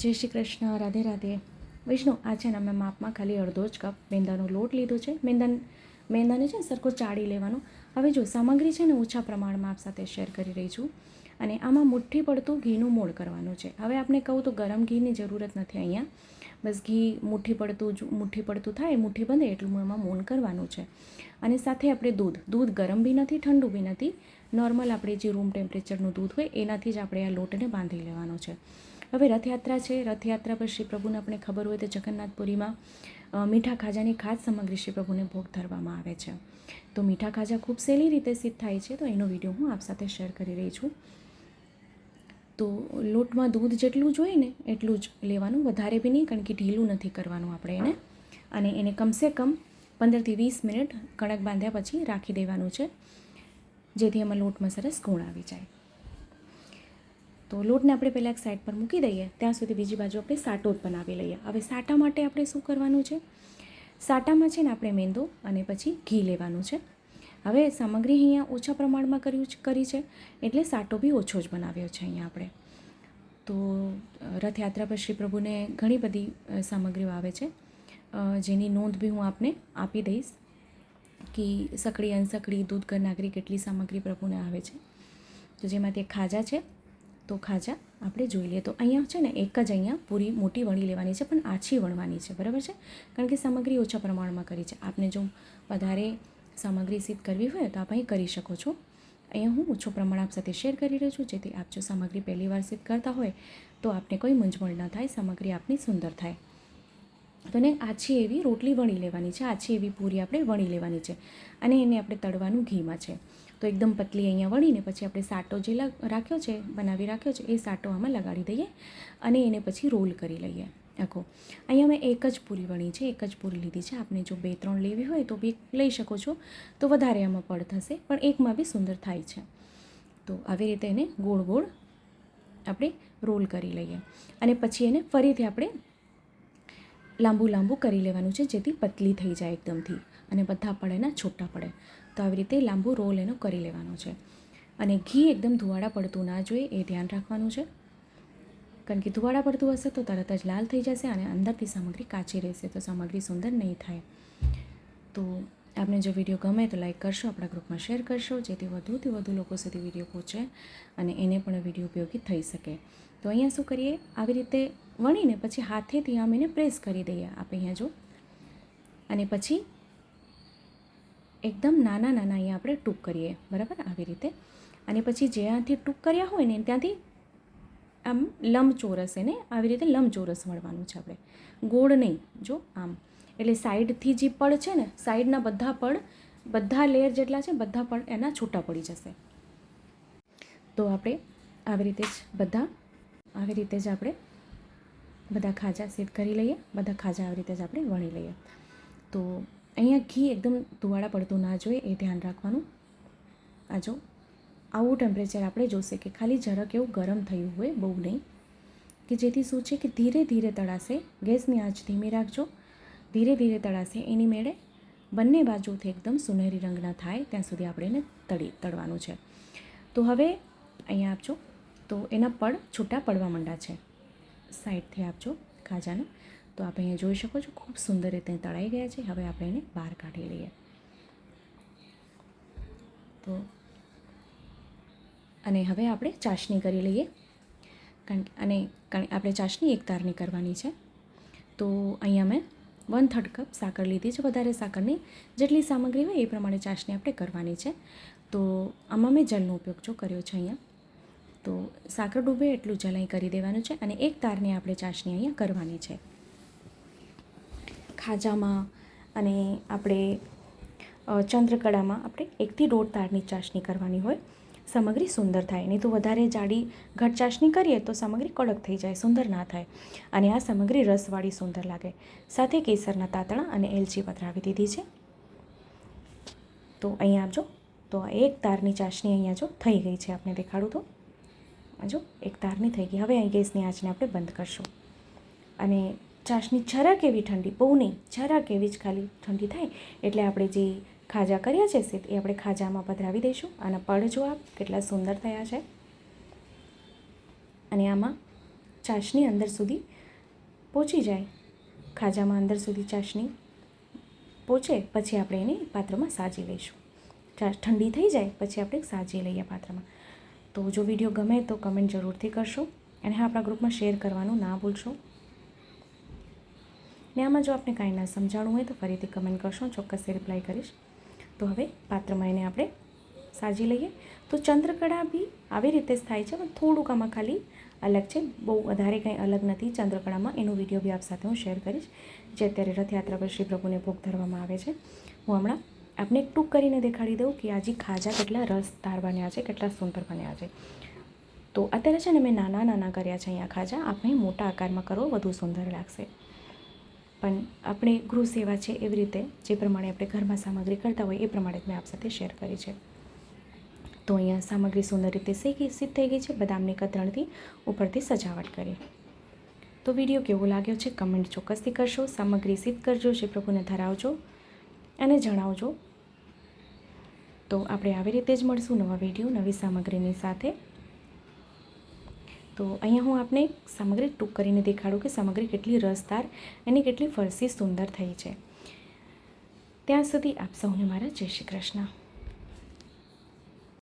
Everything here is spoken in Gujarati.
જય શ્રી કૃષ્ણ, રાધે રાધે. વિષ્ણુ, આ છે ને મેં માપમાં ખાલી અડધો જ કપ મેંદાનો લોટ લીધો છે. મેંદાને છે ને સરખો ચાળી લેવાનો. હવે જો સામગ્રી છે ને ઓછા પ્રમાણમાં આપ સાથે શેર કરી રહી છું. અને આમાં મુઠ્ઠી પડતું ઘીનું મોણ કરવાનું છે. હવે આપણે કહું તો ગરમ ઘીની જરૂરત નથી અહીંયા. બસ ઘી મુઠ્ઠી પડતું થાય, મુઠ્ઠી બંધે એટલું એમાં મોણ કરવાનું છે. અને સાથે આપણે દૂધ ગરમ બી નથી, ઠંડુ બી નથી, નોર્મલ આપણે જે રૂમ ટેમ્પરેચરનું દૂધ હોય એનાથી જ આપણે આ લોટને બાંધી લેવાનો છે. હવે રથયાત્રા છે. રથયાત્રા પર શ્રી પ્રભુને આપણે ખબર હોય તો જગન્નાથપુરીમાં મીઠા ખાજાની ખાસ સામગ્રી શ્રી પ્રભુને ભોગ ધરવામાં આવે છે. તો મીઠા ખાજા ખૂબ સહેલી રીતે સિદ્ધ થાય છે, તો એનો વિડીયો હું આપ સાથે શેર કરી રહી છું. તો લોટમાં દૂધ જેટલું જોઈએ ને એટલું જ લેવાનું, વધારે બી નહીં, કારણ કે ઢીલું નથી કરવાનું આપણે એને. અને એને કમસે કમ 15થી 20 મિનિટ કણક બાંધ્યા પછી રાખી દેવાનું છે, જેથી એમાં લોટમાં સરસ ગુણ આવી જાય. તો લોટને આપણે પહેલાં એક સાઈડ પર મૂકી દઈએ, ત્યાં સુધી બીજી બાજુ આપણે સાટો બનાવી લઈએ. હવે સાટા માટે આપણે શું કરવાનું છે? સાટામાં છે ને આપણે મેંદો અને પછી ઘી લેવાનું છે. હવે સામગ્રી અહીંયા ઓછા પ્રમાણમાં કરી છે, એટલે સાટો બી ઓછો જ બનાવ્યો છે અહીંયા આપણે. તો રથયાત્રા પર શ્રી પ્રભુને ઘણી બધી સામગ્રીઓ આવે છે, જેની નોંધ બી હું આપને આપી દઈશ કે સકડી, અનસકડી, દૂધ, ઘર, નાગરી કેટલી સામગ્રી પ્રભુને આવે છે. તો જેમાંથી ખાજા છે, તો ખાજા આપણે જોઈ લઈએ. તો અહીંયા છે ને એક જ અહીંયા પૂરી મોટી વણી લેવાની છે, પણ આછી વણવાની છે, બરાબર છે, કારણ કે સામગ્રી ઓછા પ્રમાણમાં કરી છે. આપને જો વધારે સામગ્રી સિદ્ધ કરવી હોય તો આપ અહીં કરી શકો છો. અહીંયા હું ઓછું પ્રમાણ આપ સાથે શેર કરી રહી છું, જેથી આપ જો સામગ્રી પહેલી વાર સિદ્ધ કરતા હોય તો આપને કોઈ મૂંઝવણ ન થાય, સામગ્રી આપની સુંદર થાય. તો એને આછી એવી રોટલી વણી લેવાની છે, આછી એવી પૂરી આપણે વણી લેવાની છે, અને એને આપણે તળવાનું ઘીમાં છે. તો એકદમ પતલી અહીંયા વળીને પછી આપણે સાટો જે રાખ્યો છે, બનાવી રાખ્યો છે, એ સાટો આમાં લગાડી દઈએ અને એને પછી રોલ કરી લઈએ આખો. અહીંયા મેં એક જ પૂરી વણી છે, એક જ પૂરી લીધી છે. આપને જો 2-3 લેવી હોય તો બી લઈ શકો છો, તો વધારે આમાં પડ થશે, પણ એકમાં બી સુંદર થાય છે. તો આવી રીતે એને ગોળ ગોળ આપણે રોલ કરી લઈએ અને પછી એને ફરીથી આપણે લાંબુ કરી લેવાનું છે, જેથી પતલી થઈ જાય એકદમથી અને બધા પડ એના છૂટા પડે. તો આવી રીતે લાંબુ રોલ એનો કરી લેવાનો છે. અને ઘી એકદમ ધુવાડા પડતું ના જોઈએ, એ ધ્યાન રાખવાનું છે, કારણ કે ધુવાડા પડતું હશે તો તરત જ લાલ થઈ જશે અને અંદરથી સામગ્રી કાચી રહેશે, તો સામગ્રી સુંદર નહીં થાય. તો આપને જો વિડીયો ગમે તો લાઈક કરશો, આપણા ગ્રુપમાં શેર કરશો, જેથી વધુથી વધુ લોકો સુધી વિડીયો પહોંચે અને એને પણ વિડીયો ઉપયોગી થઈ શકે. તો અહીંયા શું કરીએ, આવી રીતે વણીને પછી હાથેથી આમ એને પ્રેસ કરી દઈએ આપણે અહીંયા જો, અને પછી એકદમ નાના અહીંયા આપણે ટૂંક કરીએ, બરાબર, આવી રીતે. અને પછી જ્યાંથી ટૂંક કર્યા હોય ને ત્યાંથી આમ લંબચોરસ એને આવી રીતે લંબચોરસ વળવાનું છે આપણે, ગોળ નહીં, જો આમ. એટલે સાઈડથી જે પડ છે ને, સાઈડના બધા લેયર જેટલા છે, બધા પડ એના છૂટા પડી જશે. તો આપણે આવી રીતે જ આપણે બધા ખાજા સિદ્ધ કરી લઈએ, બધા ખાજા આવી રીતે જ આપણે વણી લઈએ. તો અહીંયા ઘી એકદમ ધુવાડા પડતું ના જોઈએ, એ ધ્યાન રાખવાનું. આ જો આવું ટેમ્પરેચર આપણે જોશે કે ખાલી જરાક એવું ગરમ થયું હોય, બહુ નહીં, કે જેથી શું છે કે ધીરે ધીરે તળાશે. ગેસની આંચ ધીમી રાખજો, ધીરે ધીરે તળાશે. એની મેળે બંને બાજુથી એકદમ સુનહેરી રંગના થાય ત્યાં સુધી આપણે એને તળવાનું છે. તો હવે અહીંયા આપજો, તો એના પડ છૂટા પડવા માંડ્યા છે. સાઈડથી આપજો ખાજાને, તો આપણે અહીંયા જોઈ શકો છો ખૂબ સુંદર રીતે તળાઈ ગયા છે. હવે આપણે એને બહાર કાઢી લઈએ. તો અને હવે આપણે ચાસણી કરી લઈએ, અને આપણે ચાસણી એક તારની કરવાની છે. તો અહીંયા મેં 1/3 કપ સાકર લીધી છે, વધારે સાકરની, જેટલી સામગ્રી હોય એ પ્રમાણે ચાસણી આપણે કરવાની છે. તો આમાં મેં જલનો ઉપયોગ જો કર્યો છે અહીંયા. તો સાકર ડૂબે એટલું જલ અહીં કરી દેવાનું છે, અને એક તારની આપણે ચાસણી અહીંયા કરવાની છે. ખાજામાં અને આપણે ચંદ્રકળામાં આપણે 1 થી 1.5 તારની ચાસણી કરવાની હોય, સામગ્રી સુંદર થાય. નહીં તો વધારે જાડી ઘટ ચાસણી કરીએ તો સામગ્રી કડક થઈ જાય, સુંદર ના થાય. અને આ સામગ્રી રસવાળી સુંદર લાગે. સાથે કેસરના તાતણા અને એલચી પધરાવી દીધી છે. તો અહીંયા આપજો, તો 1 તારની ચાસણી અહીંયા જો થઈ ગઈ છે, આપણે દેખાડું તો જો 1 તારની થઈ ગઈ. હવે અહીં ગેસની આંચને આપણે બંધ કરશું, અને ચાસણી જરાક એવી ઠંડી, બહુ નહીં, જરાક એવી જ ખાલી ઠંડી થાય એટલે આપણે જે ખાજા કર્યા છે સિદ્ધ, એ આપણે ખાજામાં પધરાવી દઈશું. આના પડ જો આપ કેટલા સુંદર થયા છે. અને આમાં ચાસણી અંદર સુધી પહોંચી જાય, ખાજામાં અંદર સુધી ચાસણી પહોંચે પછી આપણે એને પાત્રમાં સાજી લઈશું. ઠંડી થઈ જાય પછી આપણે સાજી લઈએ પાત્રમાં. તો જો વિડીયો ગમે તો કમેન્ટ જરૂરથી કરશો અને હા, આપણા ગ્રુપમાં શેર કરવાનું ના ભૂલશો. ને આમાં જો આપણે કાંઈ ના સમજાણું હોય તો ફરીથી કમેન્ટ કરશો, ચોક્કસથી રિપ્લાય કરીશ. તો હવે પાત્રમાં એને આપણે સાજી લઈએ. તો ચંદ્રકળા બી આવી રીતે જ થાય છે, પણ થોડુંક આમાં ખાલી અલગ છે, બહુ વધારે કંઈ અલગ નથી ચંદ્રકળામાં. એનો વિડીયો બી આપ સાથે હું શેર કરીશ, જે અત્યારે રથયાત્રા પર શ્રી પ્રભુને ભોગ ધરવામાં આવે છે. હું હમણાં આપને એક ટૂંક કરીને દેખાડી દઉં કે આજે ખાજા કેટલા રસદાર બન્યા છે, કેટલા સુંદર બન્યા છે. તો અત્યારે છે ને મેં નાના નાના કર્યા છે અહીંયા ખાજા. આપણે મોટા આકારમાં કરો, વધુ સુંદર લાગશે. પણ આપણે ગૃહ સેવા છે એવી રીતે જે પ્રમાણે આપણે ઘરમાં સામગ્રી કરતા હોય એ પ્રમાણે જ મેં આપ સાથે શેર કરી છે. તો અહીંયા સામગ્રી સુંદર રીતે સિદ્ધ થઈ ગઈ છે. બદામની કતરણથી ઉપરથી સજાવટ કરી. તો વિડીયો કેવો લાગ્યો છે કમેન્ટ ચોક્કસથી કરશો. સામગ્રી સિદ્ધ કરજો, શ્રી પ્રભુને ધરાવજો અને જણાવજો. તો આપણે આવી રીતે જ મળશું નવા વિડીયો નવી સામગ્રીની સાથે. તો અહીંયા હું આપને સામગ્રી ટૂંક કરીને દેખાડું કે સામગ્રી કેટલી રસદાર અને કેટલી ફરસી સુંદર થઈ છે. ત્યાં સુધી આપ સૌને મારા જય શ્રી કૃષ્ણ.